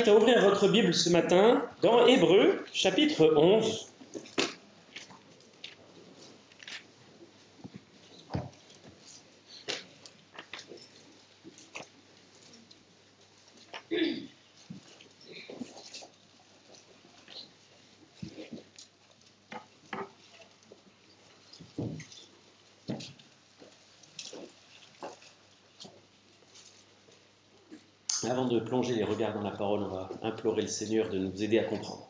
invite à ouvrir votre Bible ce matin dans Hébreux, chapitre 11. Avant de plonger les regards dans la parole, on va implorer le Seigneur de nous aider à comprendre.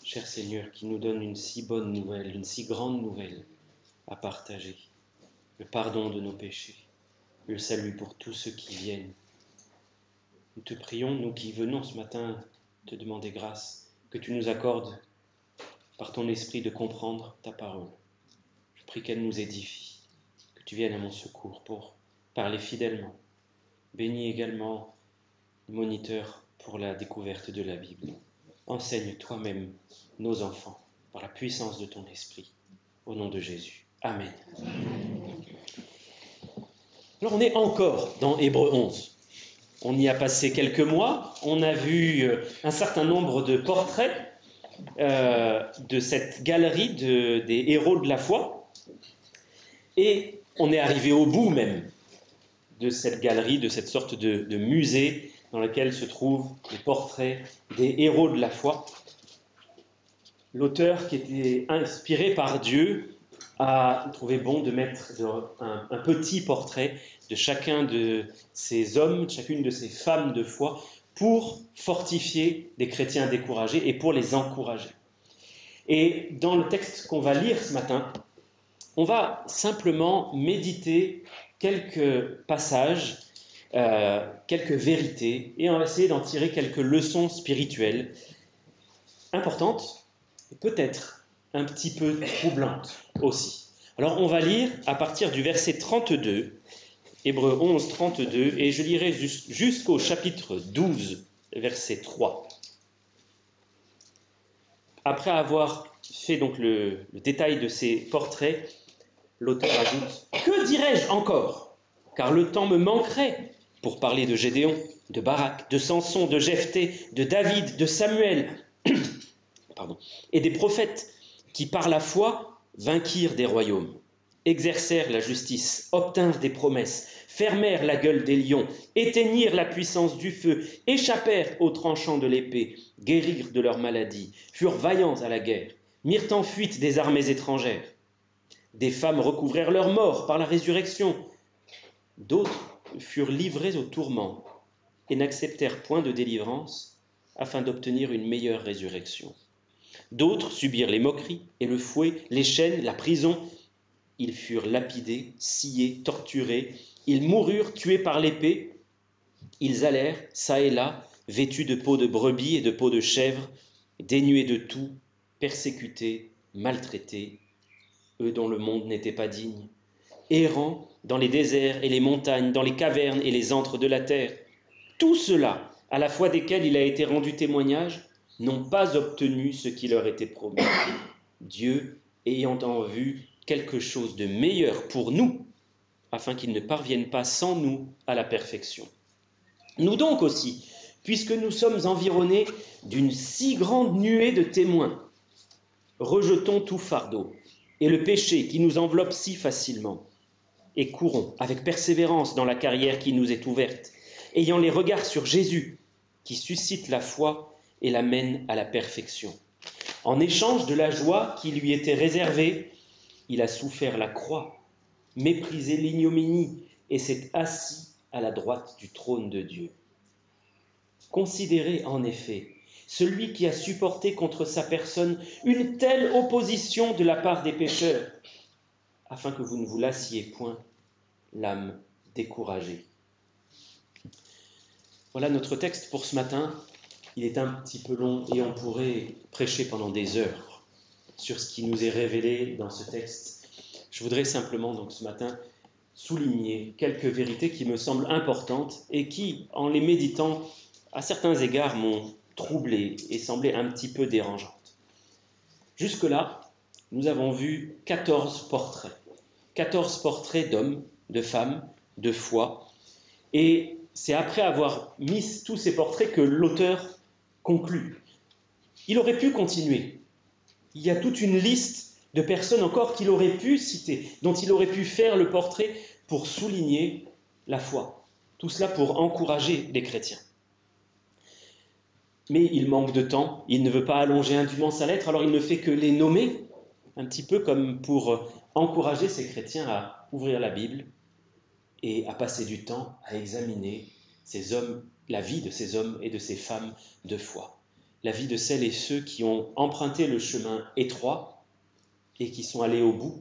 Cher Seigneur, qui nous donne une si bonne nouvelle, une si grande nouvelle à partager, le pardon de nos péchés, le salut pour tous ceux qui viennent. Nous te prions, nous qui venons ce matin te demander grâce, que tu nous accordes par ton esprit de comprendre ta parole. Je prie qu'elle nous édifie. Tu viennes à mon secours pour parler fidèlement. Bénis également le moniteur pour la découverte de la Bible. Enseigne toi-même nos enfants par la puissance de ton esprit. Au nom de Jésus. Amen. Alors on est encore dans Hébreux 11. On y a passé quelques mois. On a vu un certain nombre de portraits de cette galerie des héros de la foi. Et on est arrivé au bout même de cette galerie, de cette sorte de musée dans lequel se trouvent les portraits des héros de la foi. L'auteur, qui était inspiré par Dieu, a trouvé bon de mettre un petit portrait de chacun de ces hommes, de chacune de ces femmes de foi, pour fortifier les chrétiens découragés et pour les encourager. Et dans le texte qu'on va lire ce matin, on va simplement méditer quelques passages, quelques vérités, et on va essayer d'en tirer quelques leçons spirituelles importantes, et peut-être un petit peu troublantes aussi. Alors on va lire à partir du verset 32, Hébreux 11, 32, et je lirai jusqu'au chapitre 12, verset 3. Après avoir fait donc le détail de ces portraits, l'auteur ajoute « Que dirais-je encore ? Car le temps me manquerait pour parler de Gédéon, de Barak, de Samson, de Jephthé, de David, de Samuel et des prophètes qui par la foi vainquirent des royaumes, exercèrent la justice, obtinrent des promesses, fermèrent la gueule des lions, éteignirent la puissance du feu, échappèrent aux tranchants de l'épée, guérirent de leurs maladies, furent vaillants à la guerre, mirent en fuite des armées étrangères. Des femmes recouvrèrent leur mort par la résurrection. D'autres furent livrés aux tourments et n'acceptèrent point de délivrance afin d'obtenir une meilleure résurrection. D'autres subirent les moqueries et le fouet, les chaînes, la prison. Ils furent lapidés, sciés, torturés. Ils moururent tués par l'épée. Ils allèrent, çà et là, vêtus de peaux de brebis et de peaux de chèvre, dénués de tout, persécutés, maltraités, eux dont le monde n'était pas digne, errant dans les déserts et les montagnes, dans les cavernes et les antres de la terre. Tout cela, à la fois desquels il a été rendu témoignage, n'ont pas obtenu ce qui leur était promis. Dieu ayant en vue quelque chose de meilleur pour nous, afin qu'ils ne parviennent pas sans nous à la perfection. Nous donc aussi, puisque nous sommes environnés d'une si grande nuée de témoins, rejetons tout fardeau et le péché qui nous enveloppe si facilement, et courons avec persévérance dans la carrière qui nous est ouverte, ayant les regards sur Jésus, qui suscite la foi et la mène à la perfection. En échange de la joie qui lui était réservée, il a souffert la croix, méprisé l'ignominie, et s'est assis à la droite du trône de Dieu. Considérez en effet celui qui a supporté contre sa personne une telle opposition de la part des pécheurs, afin que vous ne vous lassiez point l'âme découragée. Voilà notre texte pour ce matin. Il est un petit peu long et on pourrait prêcher pendant des heures sur ce qui nous est révélé dans ce texte. Je voudrais simplement donc ce matin souligner quelques vérités qui me semblent importantes et qui, en les méditant, à certains égards m'ont troublé et semblé un petit peu dérangeantes. Jusque-là, nous avons vu 14 portraits. 14 portraits d'hommes, de femmes, de foi, Et c'est après avoir mis tous ces portraits que l'auteur conclut. Il aurait pu continuer. Il y a toute une liste de personnes encore qu'il aurait pu citer, dont il aurait pu faire le portrait pour souligner la foi. Tout cela pour encourager les chrétiens. Mais il manque de temps, il ne veut pas allonger indûment sa lettre, alors il ne fait que les nommer, un petit peu comme pour encourager ces chrétiens à ouvrir la Bible et à passer du temps à examiner ces hommes, la vie de ces hommes et de ces femmes de foi, la vie de celles et ceux qui ont emprunté le chemin étroit et qui sont allés au bout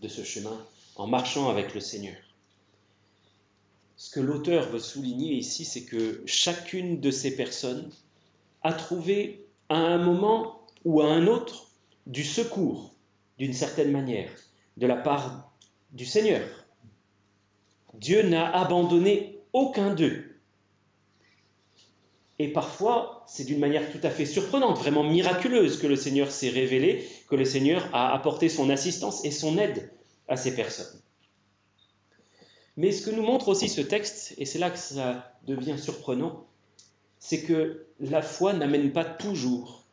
de ce chemin en marchant avec le Seigneur. Ce que l'auteur veut souligner ici, c'est que chacune de ces personnes a trouvé à un moment ou à un autre du secours, d'une certaine manière, de la part du Seigneur. Dieu n'a abandonné aucun d'eux. Et parfois, c'est d'une manière tout à fait surprenante, vraiment miraculeuse, que le Seigneur s'est révélé, que le Seigneur a apporté son assistance et son aide à ces personnes. Mais ce que nous montre aussi ce texte, et c'est là que ça devient surprenant, c'est que la foi n'amène pas toujours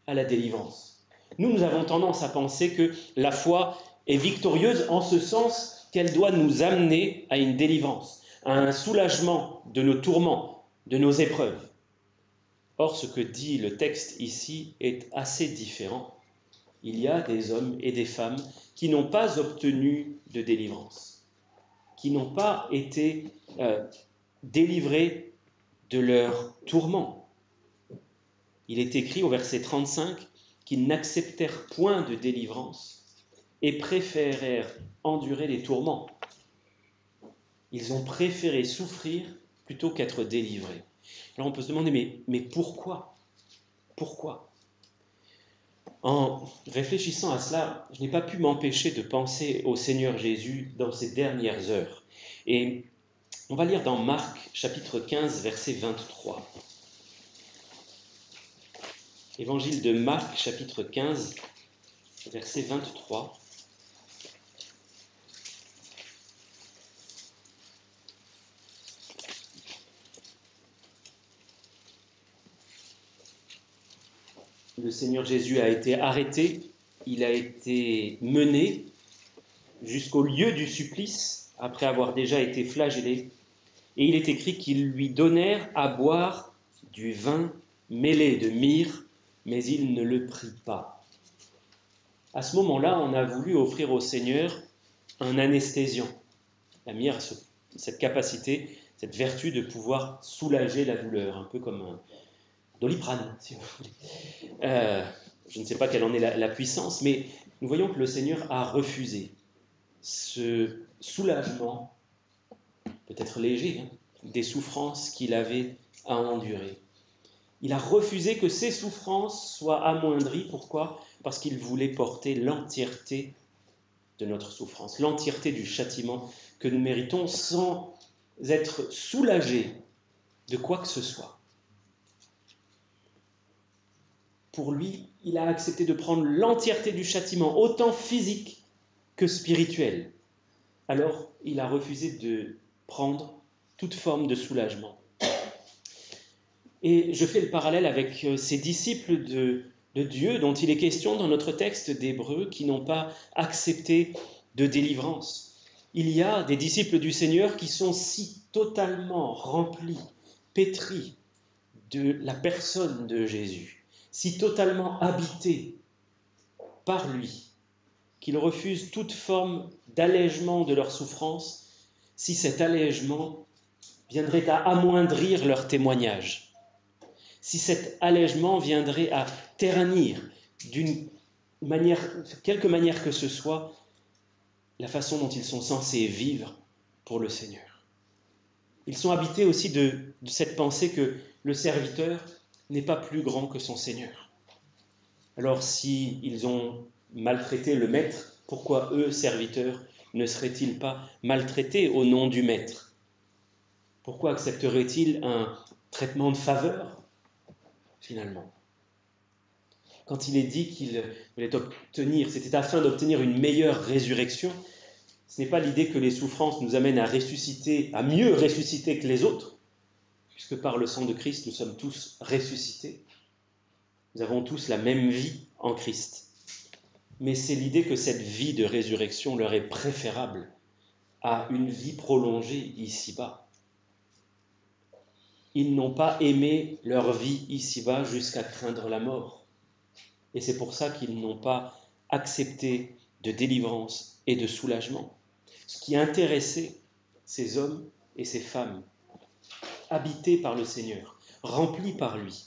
à la délivrance. Nous avons tendance à penser que la foi est victorieuse en ce sens qu'elle doit nous amener à une délivrance, à un soulagement de nos tourments, de nos épreuves. Or, ce que dit le texte ici est assez différent. Il y a des hommes et des femmes qui n'ont pas obtenu de délivrance, qui n'ont pas été délivrés de leurs tourments. Il est écrit au verset 35 qu'ils n'acceptèrent point de délivrance et préférèrent endurer les tourments. Ils ont préféré souffrir plutôt qu'être délivrés. Alors on peut se demander, mais pourquoi ? Pourquoi ? En réfléchissant à cela, je n'ai pas pu m'empêcher de penser au Seigneur Jésus dans ces dernières heures. Et on va lire dans Marc, chapitre 15, verset 23. Évangile de Marc, chapitre 15, verset 23. Le Seigneur Jésus a été arrêté, il a été mené jusqu'au lieu du supplice, après avoir déjà été flagellé, et il est écrit qu'ils lui donnèrent à boire du vin mêlé de myrrhe, mais il ne le prit pas. À ce moment-là, on a voulu offrir au Seigneur un anesthésiant. La myrrhe a cette capacité, cette vertu de pouvoir soulager la douleur, un peu comme un Doliprane, si vous voulez. Je ne sais pas quelle en est la puissance, mais nous voyons que le Seigneur a refusé ce soulagement, peut-être léger, des souffrances qu'il avait à endurer. Il a refusé que ces souffrances soient amoindries. Pourquoi ? Parce qu'il voulait porter l'entièreté de notre souffrance, l'entièreté du châtiment que nous méritons sans être soulagés de quoi que ce soit. Pour lui, il a accepté de prendre l'entièreté du châtiment, autant physique que spirituel. Alors, il a refusé de prendre toute forme de soulagement. Et je fais le parallèle avec ces disciples de Dieu dont il est question dans notre texte d'Hébreux qui n'ont pas accepté de délivrance. Il y a des disciples du Seigneur qui sont si totalement remplis, pétris de la personne de Jésus, si totalement habités par lui, qu'ils refusent toute forme d'allègement de leur souffrance, si cet allègement viendrait à amoindrir leur témoignage, si cet allègement viendrait à ternir d'une manière, quelque manière que ce soit, la façon dont ils sont censés vivre pour le Seigneur. Ils sont habités aussi de cette pensée que le serviteur n'est pas plus grand que son Seigneur. Alors s'ils ont maltraité le maître, pourquoi eux, serviteurs, ne seraient-ils pas maltraités au nom du maître ? Pourquoi accepteraient-ils un traitement de faveur, finalement ? Quand il est dit qu'il voulait obtenir, c'était afin d'obtenir une meilleure résurrection, Ce n'est pas l'idée que les souffrances nous amènent à ressusciter, à mieux ressusciter que les autres, puisque par le sang de Christ, nous sommes tous ressuscités. Nous avons tous la même vie en Christ. Mais c'est l'idée que cette vie de résurrection leur est préférable à une vie prolongée ici-bas. Ils n'ont pas aimé leur vie ici-bas jusqu'à craindre la mort. Et c'est pour ça qu'ils n'ont pas accepté de délivrance et de soulagement. Ce qui intéressait ces hommes et ces femmes, habités par le Seigneur, remplis par lui,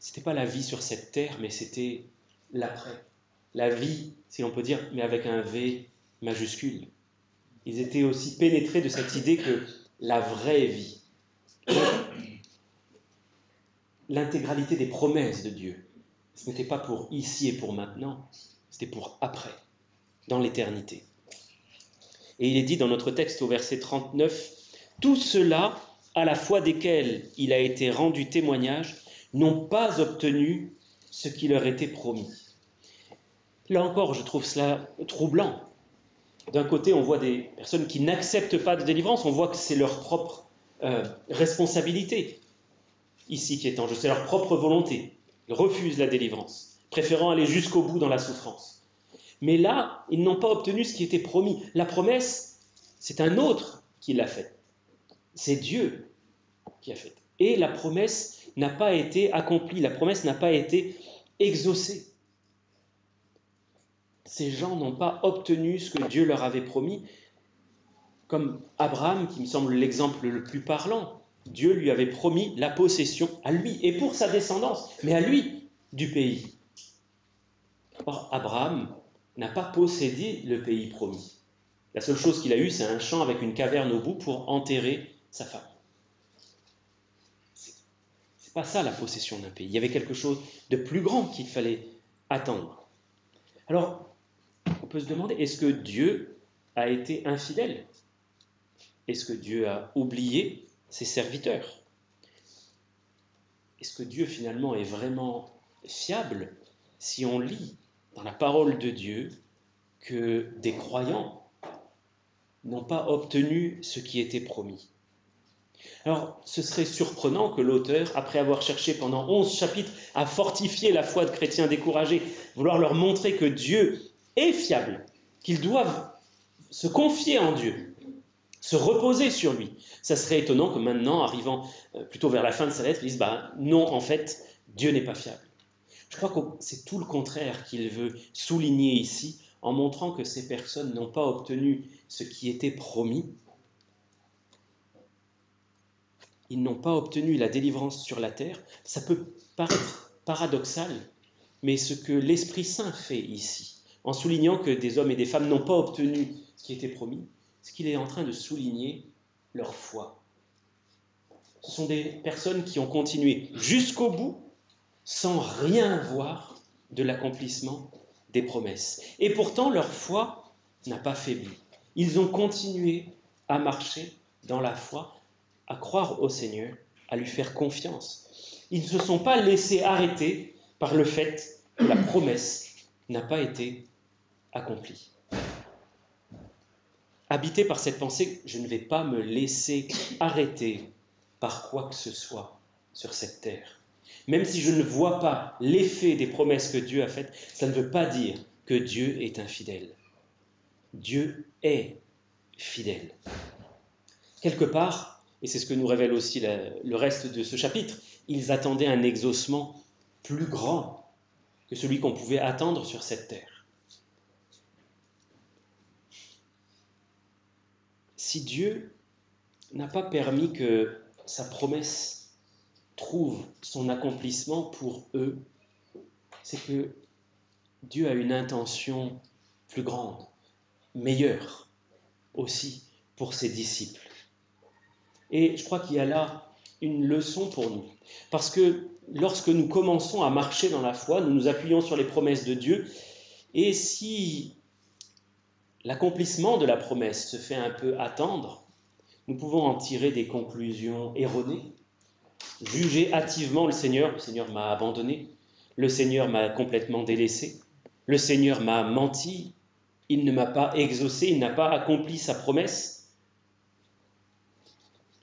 ce n'était pas la vie sur cette terre, mais c'était l'après. La vie, si l'on peut dire, mais avec un V majuscule. Ils étaient aussi pénétrés de cette idée que la vraie vie, l'intégralité des promesses de Dieu, ce n'était pas pour ici et pour maintenant, c'était pour après, dans l'éternité. Et il est dit dans notre texte au verset 39, « Tout cela, à la foi desquels il a été rendu témoignage, n'ont pas obtenu ce qui leur était promis. » Là encore, je trouve cela troublant. D'un côté, on voit des personnes qui n'acceptent pas de délivrance, on voit que c'est leur propre responsabilité, ici qui est en jeu, c'est leur propre volonté. Ils refusent la délivrance, préférant aller jusqu'au bout dans la souffrance. Mais là, ils n'ont pas obtenu ce qui était promis. La promesse, c'est un autre qui l'a faite. C'est Dieu qui a fait. Et la promesse n'a pas été accomplie, la promesse n'a pas été exaucée. Ces gens n'ont pas obtenu ce que Dieu leur avait promis, comme Abraham, qui me semble l'exemple le plus parlant. Dieu lui avait promis la possession à lui, et pour sa descendance, mais à lui, du pays. Or, Abraham n'a pas possédé le pays promis. La seule chose qu'il a eue, c'est un champ avec une caverne au bout pour enterrer sa femme. C'est pas ça la possession d'un pays. Il y avait quelque chose de plus grand qu'il fallait attendre. Alors, on peut se demander, est-ce que Dieu a été infidèle? Est-ce que Dieu a oublié ses serviteurs? Est-ce que Dieu finalement est vraiment fiable si on lit dans la parole de Dieu que des croyants n'ont pas obtenu ce qui était promis? Alors, ce serait surprenant que l'auteur, après avoir cherché pendant 11 chapitres à fortifier la foi de chrétiens découragés, vouloir leur montrer que Dieu est fiable, qu'ils doivent se confier en Dieu, se reposer sur lui. Ça serait étonnant que maintenant, arrivant plutôt vers la fin de sa lettre, ils disent non, en fait, Dieu n'est pas fiable. Je crois que c'est tout le contraire qu'il veut souligner ici, en montrant que ces personnes n'ont pas obtenu ce qui était promis. Ils n'ont pas obtenu la délivrance sur la terre. Ça peut paraître paradoxal, mais ce que l'Esprit Saint fait ici, en soulignant que des hommes et des femmes n'ont pas obtenu ce qui était promis, c'est qu'il est en train de souligner leur foi. Ce sont des personnes qui ont continué jusqu'au bout sans rien voir de l'accomplissement des promesses. Et pourtant, leur foi n'a pas faibli. Ils ont continué à marcher dans la foi, à croire au Seigneur, à lui faire confiance. Ils ne se sont pas laissés arrêter par le fait que la promesse n'a pas été accomplie. Habité par cette pensée, je ne vais pas me laisser arrêter par quoi que ce soit sur cette terre. Même si je ne vois pas l'effet des promesses que Dieu a faites, ça ne veut pas dire que Dieu est infidèle. Dieu est fidèle. Quelque part, et c'est ce que nous révèle aussi le reste de ce chapitre, ils attendaient un exaucement plus grand que celui qu'on pouvait attendre sur cette terre. Si Dieu n'a pas permis que sa promesse trouve son accomplissement pour eux, c'est que Dieu a une intention plus grande, meilleure aussi pour ses disciples. Et je crois qu'il y a là une leçon pour nous. Parce que lorsque nous commençons à marcher dans la foi, nous nous appuyons sur les promesses de Dieu. Et si l'accomplissement de la promesse se fait un peu attendre, nous pouvons en tirer des conclusions erronées, juger hâtivement le Seigneur m'a abandonné, le Seigneur m'a complètement délaissé, le Seigneur m'a menti, il ne m'a pas exaucé, il n'a pas accompli sa promesse.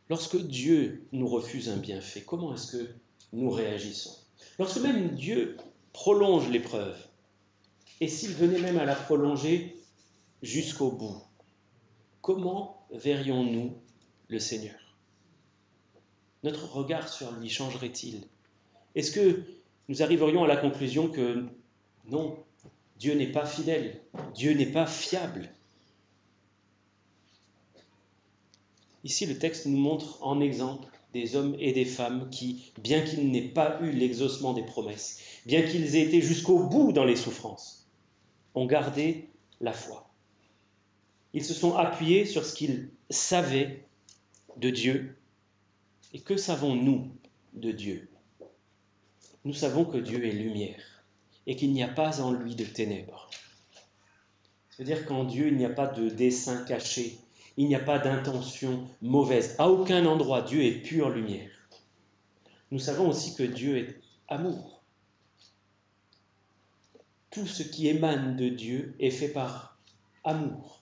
Lorsque Dieu nous refuse un bienfait, comment est-ce que nous réagissons? Lorsque même Dieu prolonge l'épreuve, et s'il venait même à la prolonger jusqu'au bout, comment verrions-nous le Seigneur? Notre regard sur lui changerait-il? Est-ce que nous arriverions à la conclusion que non, Dieu n'est pas fidèle, Dieu n'est pas fiable? Ici, le texte nous montre en exemple des hommes et des femmes qui, bien qu'ils n'aient pas eu l'exaucement des promesses, bien qu'ils aient été jusqu'au bout dans les souffrances, ont gardé la foi. Ils se sont appuyés sur ce qu'ils savaient de Dieu. Et que savons-nous de Dieu? Nous savons que Dieu est lumière et qu'il n'y a pas en lui de ténèbres. C'est-à-dire qu'en Dieu, il n'y a pas de dessein caché, il n'y a pas d'intention mauvaise. À aucun endroit, Dieu est pure lumière. Nous savons aussi que Dieu est amour. Tout ce qui émane de Dieu est fait par amour.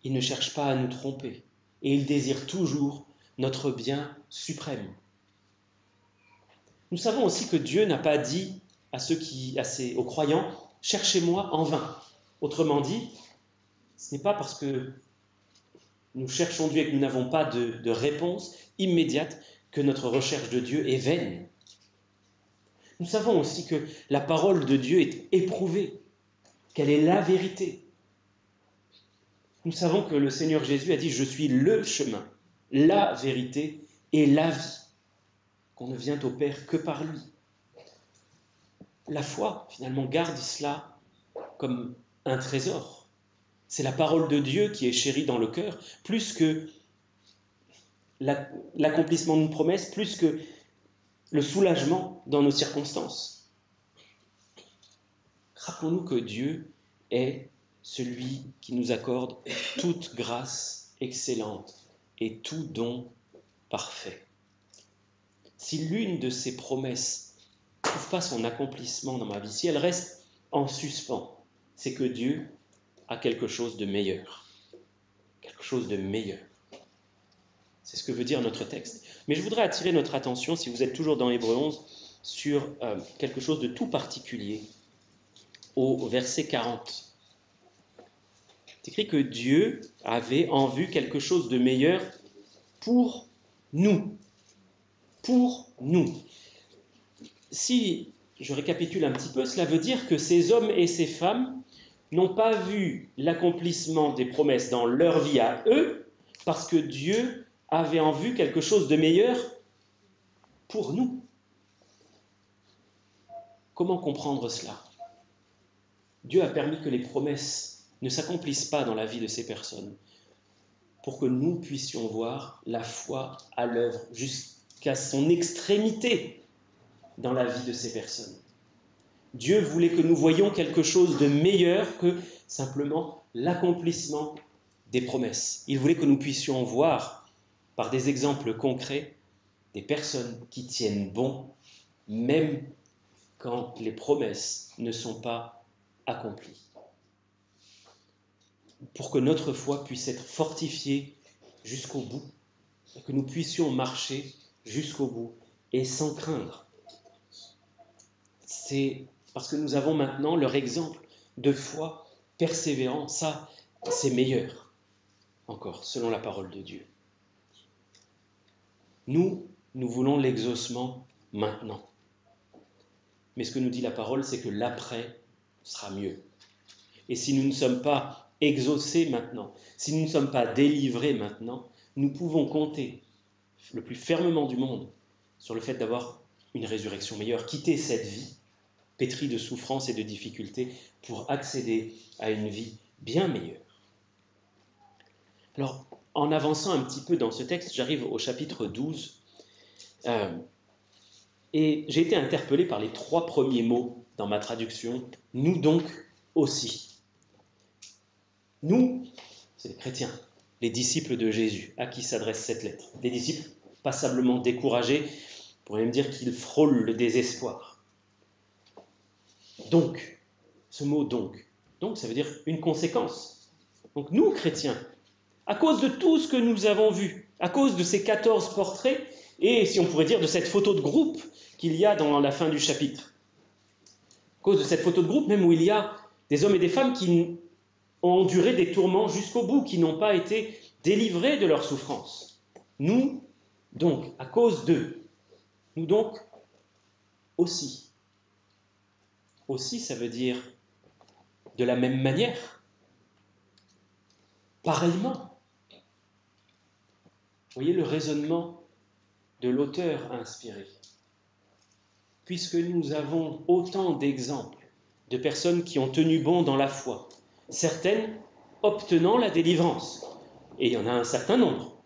Il ne cherche pas à nous tromper et il désire toujours notre bien suprême. Nous savons aussi que Dieu n'a pas dit aux croyants, « Cherchez-moi en vain ». Autrement dit, ce n'est pas parce que nous cherchons Dieu et que nous n'avons pas de réponse immédiate que notre recherche de Dieu est vaine. Nous savons aussi que la parole de Dieu est éprouvée, qu'elle est la vérité. Nous savons que le Seigneur Jésus a dit « Je suis le chemin, la vérité et la vie », qu'on ne vient au Père que par lui. La foi, finalement, garde cela comme un trésor. C'est la parole de Dieu qui est chérie dans le cœur, plus que l'accomplissement d'une promesse, plus que le soulagement dans nos circonstances. Rappelons-nous que Dieu est celui qui nous accorde toute grâce excellente et tout don parfait. Si l'une de ces promesses ne trouve pas son accomplissement dans ma vie, si elle reste en suspens, c'est que Dieu a quelque chose de meilleur. Quelque chose de meilleur. C'est ce que veut dire notre texte. Mais je voudrais attirer notre attention, si vous êtes toujours dans Hébreux 11, sur quelque chose de tout particulier, au verset 40. C'est écrit que Dieu avait en vue quelque chose de meilleur pour nous. Pour nous. Si je récapitule un petit peu, cela veut dire que ces hommes et ces femmes n'ont pas vu l'accomplissement des promesses dans leur vie à eux, parce que Dieu avait en vue quelque chose de meilleur pour nous. Comment comprendre cela? Dieu a permis que les promesses ne s'accomplissent pas dans la vie de ces personnes, pour que nous puissions voir la foi à l'œuvre jusqu'à son extrémité dans la vie de ces personnes. Dieu voulait que nous voyions quelque chose de meilleur que simplement l'accomplissement des promesses. Il voulait que nous puissions voir, par des exemples concrets, des personnes qui tiennent bon, même quand les promesses ne sont pas accomplies. Pour que notre foi puisse être fortifiée jusqu'au bout, et que nous puissions marcher jusqu'au bout et sans craindre. C'est parce que nous avons maintenant leur exemple de foi persévérant. Ça, c'est meilleur encore, selon la parole de Dieu. Nous voulons l'exaucement maintenant. Mais ce que nous dit la parole, c'est que l'après sera mieux. Et si nous ne sommes pas exaucés maintenant, si nous ne sommes pas délivrés maintenant, nous pouvons compter le plus fermement du monde sur le fait d'avoir une résurrection meilleure, quitter cette vie pétrie de souffrances et de difficultés pour accéder à une vie bien meilleure. Alors, en avançant un petit peu dans ce texte, j'arrive au chapitre 12 et j'ai été interpellé par les 3 premiers mots dans ma traduction. Nous donc aussi. Nous, c'est les chrétiens, les disciples de Jésus, à qui s'adresse cette lettre. Des disciples passablement découragés, on pourrait même dire qu'ils frôlent le désespoir. Donc, Ce mot donc, ça veut dire une conséquence. Donc nous, chrétiens, à cause de tout ce que nous avons vu, à cause de ces 14 portraits, et si on pourrait dire de cette photo de groupe qu'il y a dans la fin du chapitre, à cause de cette photo de groupe même où il y a des hommes et des femmes qui ont enduré des tourments jusqu'au bout, qui n'ont pas été délivrés de leur souffrance. Nous, donc, à cause d'eux, nous donc aussi. Aussi, ça veut dire de la même manière, pareillement. Vous voyez le raisonnement de l'auteur inspiré. Puisque nous avons autant d'exemples de personnes qui ont tenu bon dans la foi, certaines obtenant la délivrance, et il y en a un certain nombre.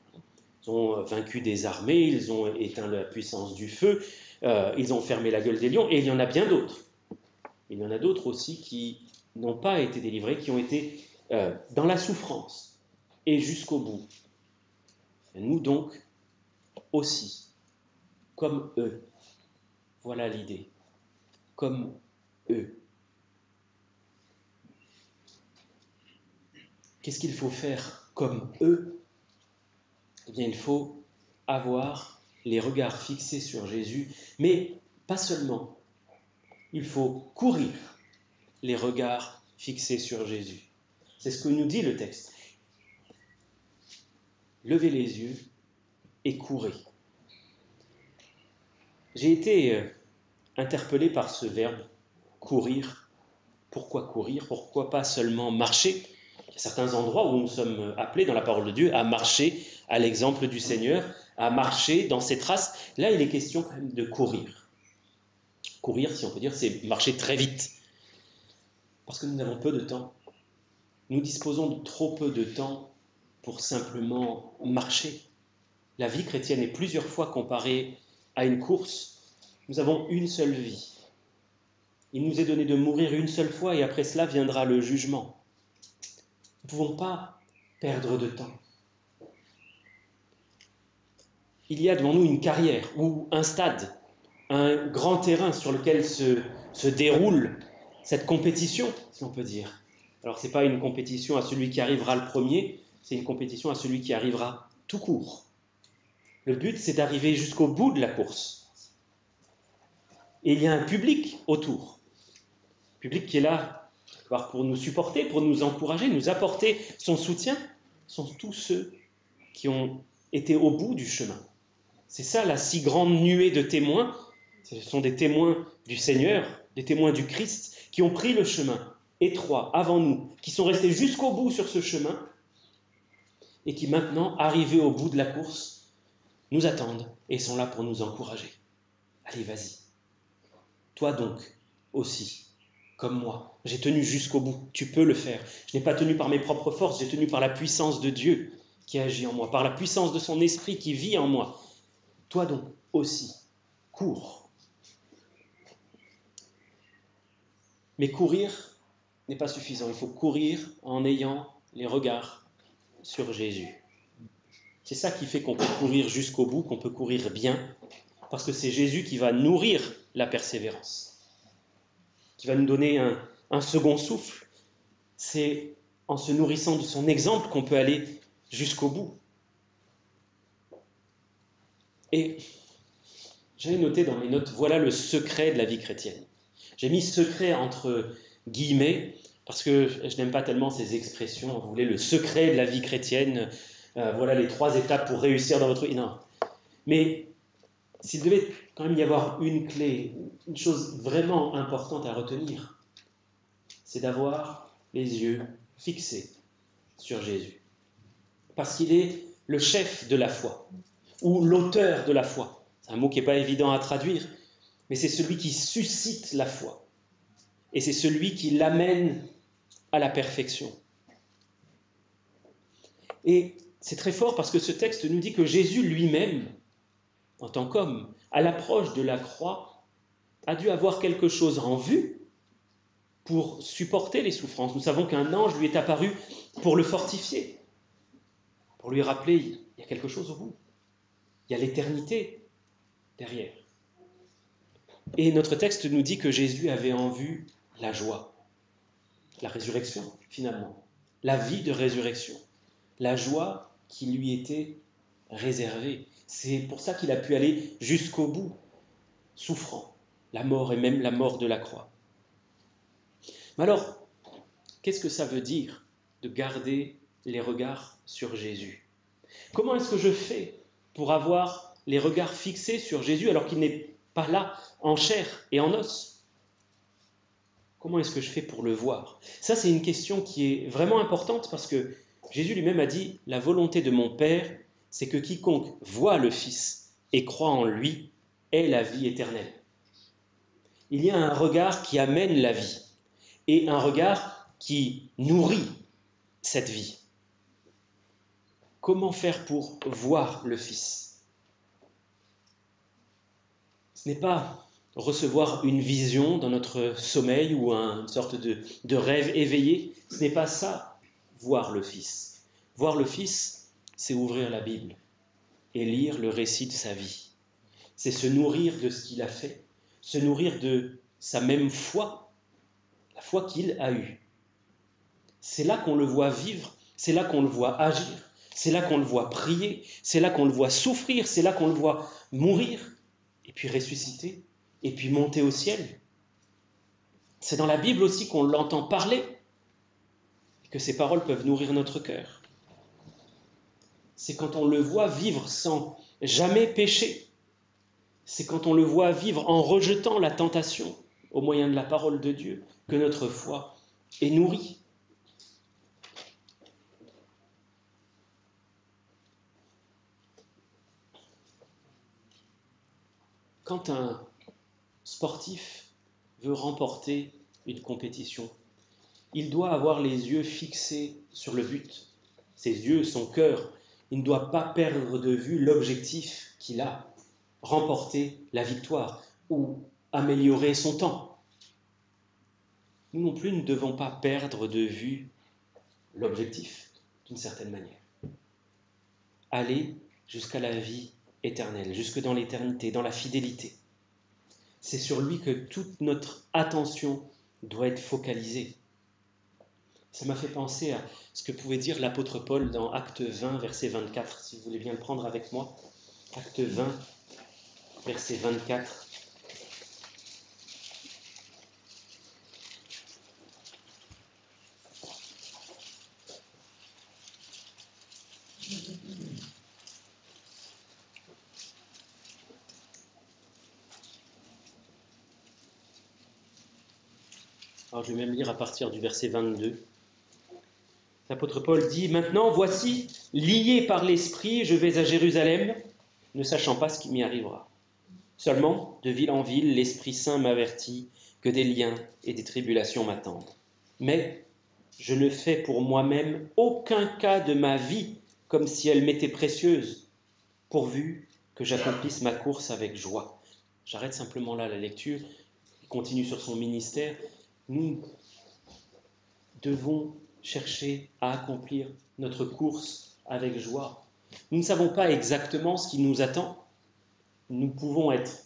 Ils ont vaincu des armées, ils ont éteint la puissance du feu, ils ont fermé la gueule des lions, et il y en a bien d'autres. Il y en a d'autres aussi qui n'ont pas été délivrés, qui ont été dans la souffrance, et jusqu'au bout. Et nous donc, aussi, comme eux. Voilà l'idée. Comme eux. Qu'est-ce qu'il faut faire comme eux? Eh bien, il faut avoir les regards fixés sur Jésus, mais pas seulement. Il faut courir les regards fixés sur Jésus. C'est ce que nous dit le texte. Levez les yeux et courez. J'ai été interpellé par ce verbe courir. Pourquoi courir? Pourquoi pas seulement marcher? Il y a certains endroits où nous sommes appelés dans la parole de Dieu à marcher à l'exemple du Seigneur, à marcher dans ses traces. Là, il est question quand même de courir. Courir, si on peut dire, c'est marcher très vite. Parce que nous avons peu de temps. Nous disposons de trop peu de temps pour simplement marcher. La vie chrétienne est plusieurs fois comparée à une course. Nous avons une seule vie. Il nous est donné de mourir une seule fois et après cela viendra le jugement. Nous ne pouvons pas perdre de temps. Il y a devant nous une carrière ou un stade, un grand terrain sur lequel se déroule cette compétition, si on peut dire. Alors, ce n'est pas une compétition à celui qui arrivera le premier, c'est une compétition à celui qui arrivera tout court. Le but, c'est d'arriver jusqu'au bout de la course. Et il y a un public autour. Un public qui est là pour nous supporter, pour nous encourager, nous apporter son soutien. Ce sont tous ceux qui ont été au bout du chemin. C'est ça la si grande nuée de témoins. Ce sont des témoins du Seigneur, des témoins du Christ, qui ont pris le chemin étroit avant nous, qui sont restés jusqu'au bout sur ce chemin, et qui maintenant, arrivés au bout de la course, nous attendent et sont là pour nous encourager. Allez, vas-y. Toi donc, aussi, comme moi, j'ai tenu jusqu'au bout. Tu peux le faire. Je n'ai pas tenu par mes propres forces, j'ai tenu par la puissance de Dieu qui agit en moi, par la puissance de son esprit qui vit en moi. Toi donc, aussi, cours. Mais courir n'est pas suffisant. Il faut courir en ayant les regards sur Jésus. C'est ça qui fait qu'on peut courir jusqu'au bout, qu'on peut courir bien, parce que c'est Jésus qui va nourrir la persévérance, qui va nous donner un second souffle. C'est en se nourrissant de son exemple qu'on peut aller jusqu'au bout. Et j'avais noté dans mes notes, voilà le secret de la vie chrétienne. J'ai mis secret entre guillemets, parce que je n'aime pas tellement ces expressions, vous voulez le secret de la vie chrétienne, voilà les 3 étapes pour réussir dans votre vie. Non. Mais s'il devait quand même y avoir une clé, une chose vraiment importante à retenir, c'est d'avoir les yeux fixés sur Jésus. Parce qu'il est le chef de la foi, ou l'auteur de la foi. C'est un mot qui n'est pas évident à traduire, mais c'est celui qui suscite la foi. Et c'est celui qui l'amène à la perfection. Et c'est très fort parce que ce texte nous dit que Jésus lui-même, en tant qu'homme, à l'approche de la croix, a dû avoir quelque chose en vue pour supporter les souffrances. Nous savons qu'un ange lui est apparu pour le fortifier, pour lui rappeler, il y a quelque chose au bout. Il y a l'éternité derrière. Et notre texte nous dit que Jésus avait en vue la joie. la résurrection, finalement, la vie de résurrection, la joie qui lui était réservée. C'est pour ça qu'il a pu aller jusqu'au bout, souffrant, la mort et même la mort de la croix. Mais alors, qu'est-ce que ça veut dire de garder les regards sur Jésus? Comment est-ce que je fais pour avoir les regards fixés sur Jésus alors qu'il n'est pas là en chair et en os? Comment est-ce que je fais pour le voir? Ça, c'est une question qui est vraiment importante parce que Jésus lui-même a dit « La volonté de mon Père, c'est que quiconque voit le Fils et croit en lui ait la vie éternelle. » Il y a un regard qui amène la vie et un regard qui nourrit cette vie. Comment faire pour voir le Fils? Ce n'est pas recevoir une vision dans notre sommeil ou une sorte de rêve éveillé. Ce n'est pas ça, voir le Fils. Voir le Fils, c'est ouvrir la Bible et lire le récit de sa vie. C'est se nourrir de ce qu'il a fait, se nourrir de sa même foi, la foi qu'il a eue. C'est là qu'on le voit vivre, c'est là qu'on le voit agir, c'est là qu'on le voit prier, c'est là qu'on le voit souffrir, c'est là qu'on le voit mourir, et puis ressusciter, et puis monter au ciel. C'est dans la Bible aussi qu'on l'entend parler, et que ces paroles peuvent nourrir notre cœur. C'est quand on le voit vivre sans jamais pécher. C'est quand on le voit vivre en rejetant la tentation au moyen de la parole de Dieu que notre foi est nourrie. Quand un sportif veut remporter une compétition, il doit avoir les yeux fixés sur le but. Ses yeux, son cœur, il ne doit pas perdre de vue l'objectif qu'il a, remporter la victoire ou améliorer son temps. Nous non plus ne devons pas perdre de vue l'objectif, d'une certaine manière. Aller jusqu'à la vie éternelle, jusque dans l'éternité, dans la fidélité. C'est sur lui que toute notre attention doit être focalisée. Ça m'a fait penser à ce que pouvait dire l'apôtre Paul dans Acte 20, verset 24, si vous voulez bien le prendre avec moi. Acte 20, verset 24. Alors je vais même lire à partir du verset 22. L'apôtre Paul dit « Maintenant, voici, lié par l'Esprit, je vais à Jérusalem, ne sachant pas ce qui m'y arrivera. Seulement, de ville en ville, l'Esprit Saint m'avertit que des liens et des tribulations m'attendent. Mais je ne fais pour moi-même aucun cas de ma vie comme si elle m'était précieuse, pourvu que j'accomplisse ma course avec joie. » J'arrête simplement là la lecture, il continue sur son ministère. Nous devons chercher à accomplir notre course avec joie. Nous ne savons pas exactement ce qui nous attend. Nous pouvons être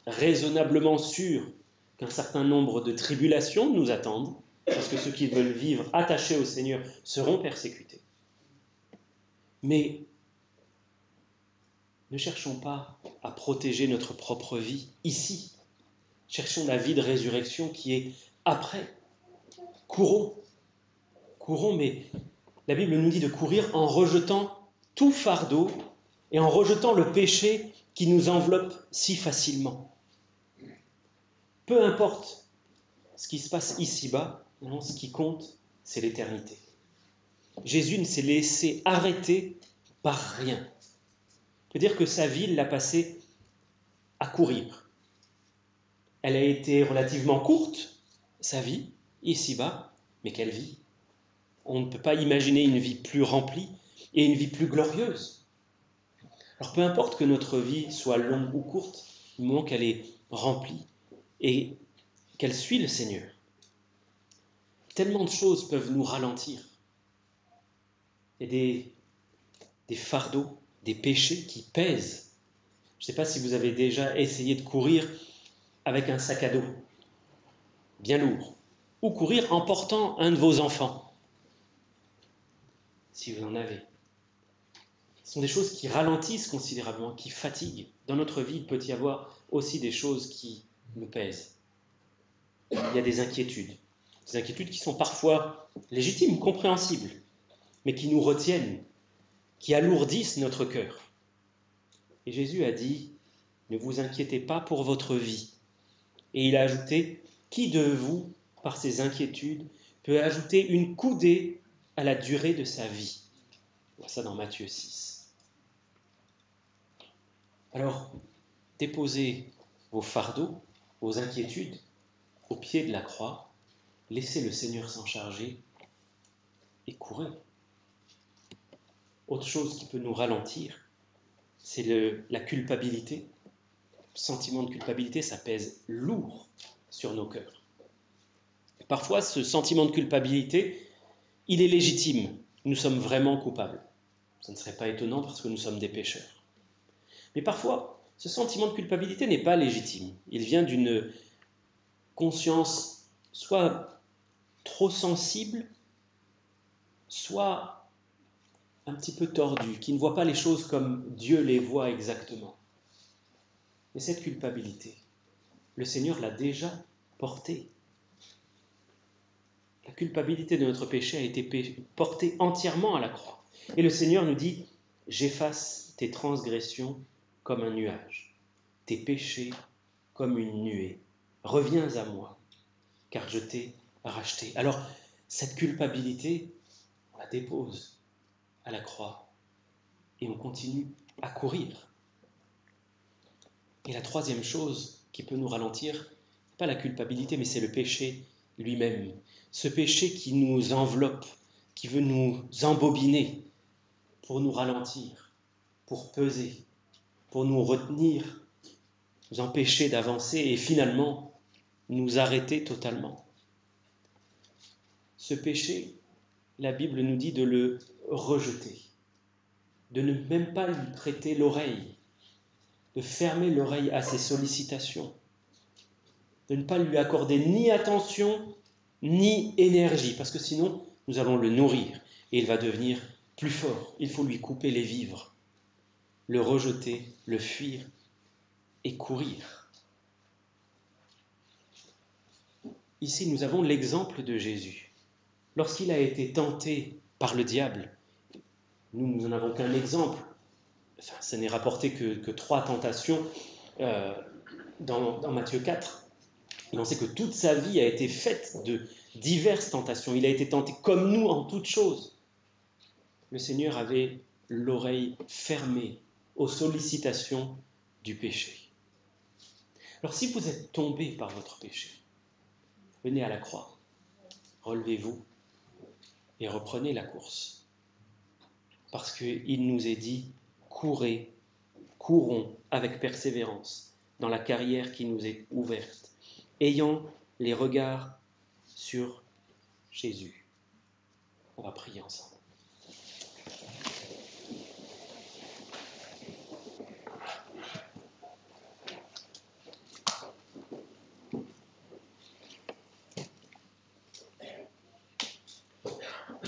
raisonnablement sûrs qu'un certain nombre de tribulations nous attendent, parce que ceux qui veulent vivre attachés au Seigneur seront persécutés. Mais ne cherchons pas à protéger notre propre vie ici. Cherchons la vie de résurrection qui est après. Courons, mais la Bible nous dit de courir en rejetant tout fardeau et en rejetant le péché qui nous enveloppe si facilement. Peu importe ce qui se passe ici-bas, ce qui compte, c'est l'éternité. Jésus ne s'est laissé arrêter par rien. On peut dire que sa vie, il l'a passée à courir. Elle a été relativement courte, sa vie, ici-bas, mais quelle vie! On ne peut pas imaginer une vie plus remplie et une vie plus glorieuse. Alors peu importe que notre vie soit longue ou courte, du moment qu'elle est remplie et qu'elle suit le Seigneur. Tellement de choses peuvent nous ralentir. Il y a des fardeaux, des péchés qui pèsent. Je ne sais pas si vous avez déjà essayé de courir avec un sac à dos bien lourd ou courir en portant un de vos enfants, si vous en avez. Ce sont des choses qui ralentissent considérablement, qui fatiguent. Dans notre vie, il peut y avoir aussi des choses qui nous pèsent. Il y a des inquiétudes qui sont parfois légitimes, compréhensibles, mais qui nous retiennent, qui alourdissent notre cœur. Et Jésus a dit, ne vous inquiétez pas pour votre vie. Et il a ajouté, qui de vous, par ses inquiétudes, peut ajouter une coudée à la durée de sa vie? On voit ça dans Matthieu 6. Alors, déposez vos fardeaux, vos inquiétudes au pied de la croix, laissez le Seigneur s'en charger et courez. Autre chose qui peut nous ralentir, c'est la culpabilité. Le sentiment de culpabilité, ça pèse lourd sur nos cœurs. Parfois, ce sentiment de culpabilité, il est légitime. Nous sommes vraiment coupables. Ça ne serait pas étonnant parce que nous sommes des pécheurs. Mais parfois, ce sentiment de culpabilité n'est pas légitime. Il vient d'une conscience soit trop sensible, soit un petit peu tordue, qui ne voit pas les choses comme Dieu les voit exactement. Et cette culpabilité, le Seigneur l'a déjà portée. La culpabilité de notre péché a été portée entièrement à la croix. Et le Seigneur nous dit, j'efface tes transgressions comme un nuage, tes péchés comme une nuée. Reviens à moi, car je t'ai racheté. Alors, cette culpabilité, on la dépose à la croix et on continue à courir. Et la troisième chose qui peut nous ralentir, pas la culpabilité, mais c'est le péché lui-même. Ce péché qui nous enveloppe, qui veut nous embobiner pour nous ralentir, pour peser, pour nous retenir, nous empêcher d'avancer et finalement nous arrêter totalement. Ce péché, la Bible nous dit de le rejeter, de ne même pas lui prêter l'oreille, de fermer l'oreille à ses sollicitations, de ne pas lui accorder ni attention ni énergie, parce que sinon nous allons le nourrir et il va devenir plus fort. Il faut lui couper les vivres, le rejeter, le fuir et courir. Ici, nous avons l'exemple de Jésus. Lorsqu'il a été tenté par le diable, nous n'en avons qu'un exemple. Enfin, ça n'est rapporté que 3 tentations dans Matthieu 4. Et on sait que toute sa vie a été faite de diverses tentations. Il a été tenté comme nous en toutes choses. Le Seigneur avait l'oreille fermée aux sollicitations du péché. Alors si vous êtes tombé par votre péché, venez à la croix, relevez-vous et reprenez la course. Parce qu'il nous est dit, courons avec persévérance dans la carrière qui nous est ouverte, ayant les regards sur Jésus. On va prier ensemble.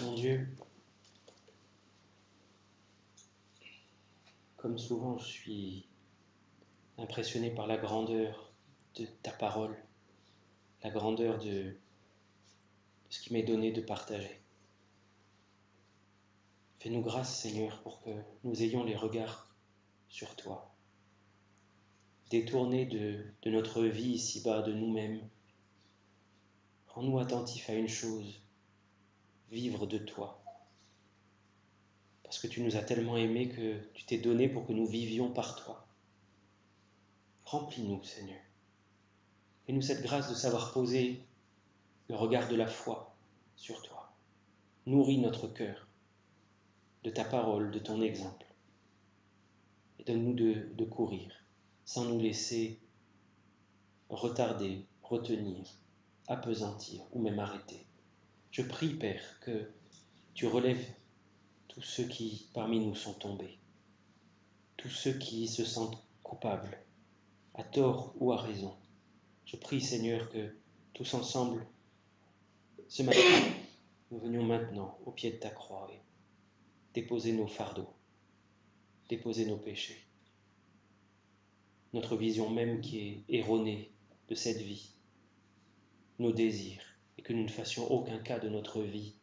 Mon Dieu, comme souvent, je suis impressionné par la grandeur de ta parole, la grandeur de ce qui m'est donné de partager. Fais-nous grâce, Seigneur, pour que nous ayons les regards sur toi, détournés de notre vie ici-bas, de nous-mêmes. Rends-nous attentifs à une chose, vivre de toi. Parce que tu nous as tellement aimés que tu t'es donné pour que nous vivions par toi. Remplis-nous, Seigneur. Fais-nous cette grâce de savoir poser le regard de la foi sur toi. Nourris notre cœur de ta parole, de ton exemple. Et donne-nous de courir, sans nous laisser retarder, retenir, appesantir ou même arrêter. Je prie, Père, que tu relèves tous ceux qui parmi nous sont tombés, tous ceux qui se sentent coupables, à tort ou à raison. Je prie, Seigneur, que tous ensemble, ce matin, nous venions maintenant au pied de ta croix et déposer nos fardeaux, déposer nos péchés, notre vision même qui est erronée de cette vie, nos désirs, et que nous ne fassions aucun cas de notre vie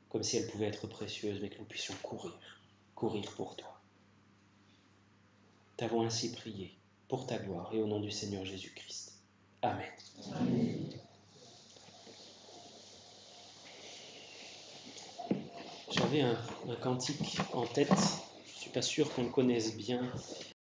comme si elle pouvait être précieuse, mais que nous puissions courir pour toi. T'avons ainsi prié pour ta gloire et au nom du Seigneur Jésus-Christ. Amen. Amen. J'avais un cantique en tête, je ne suis pas sûr qu'on le connaisse bien.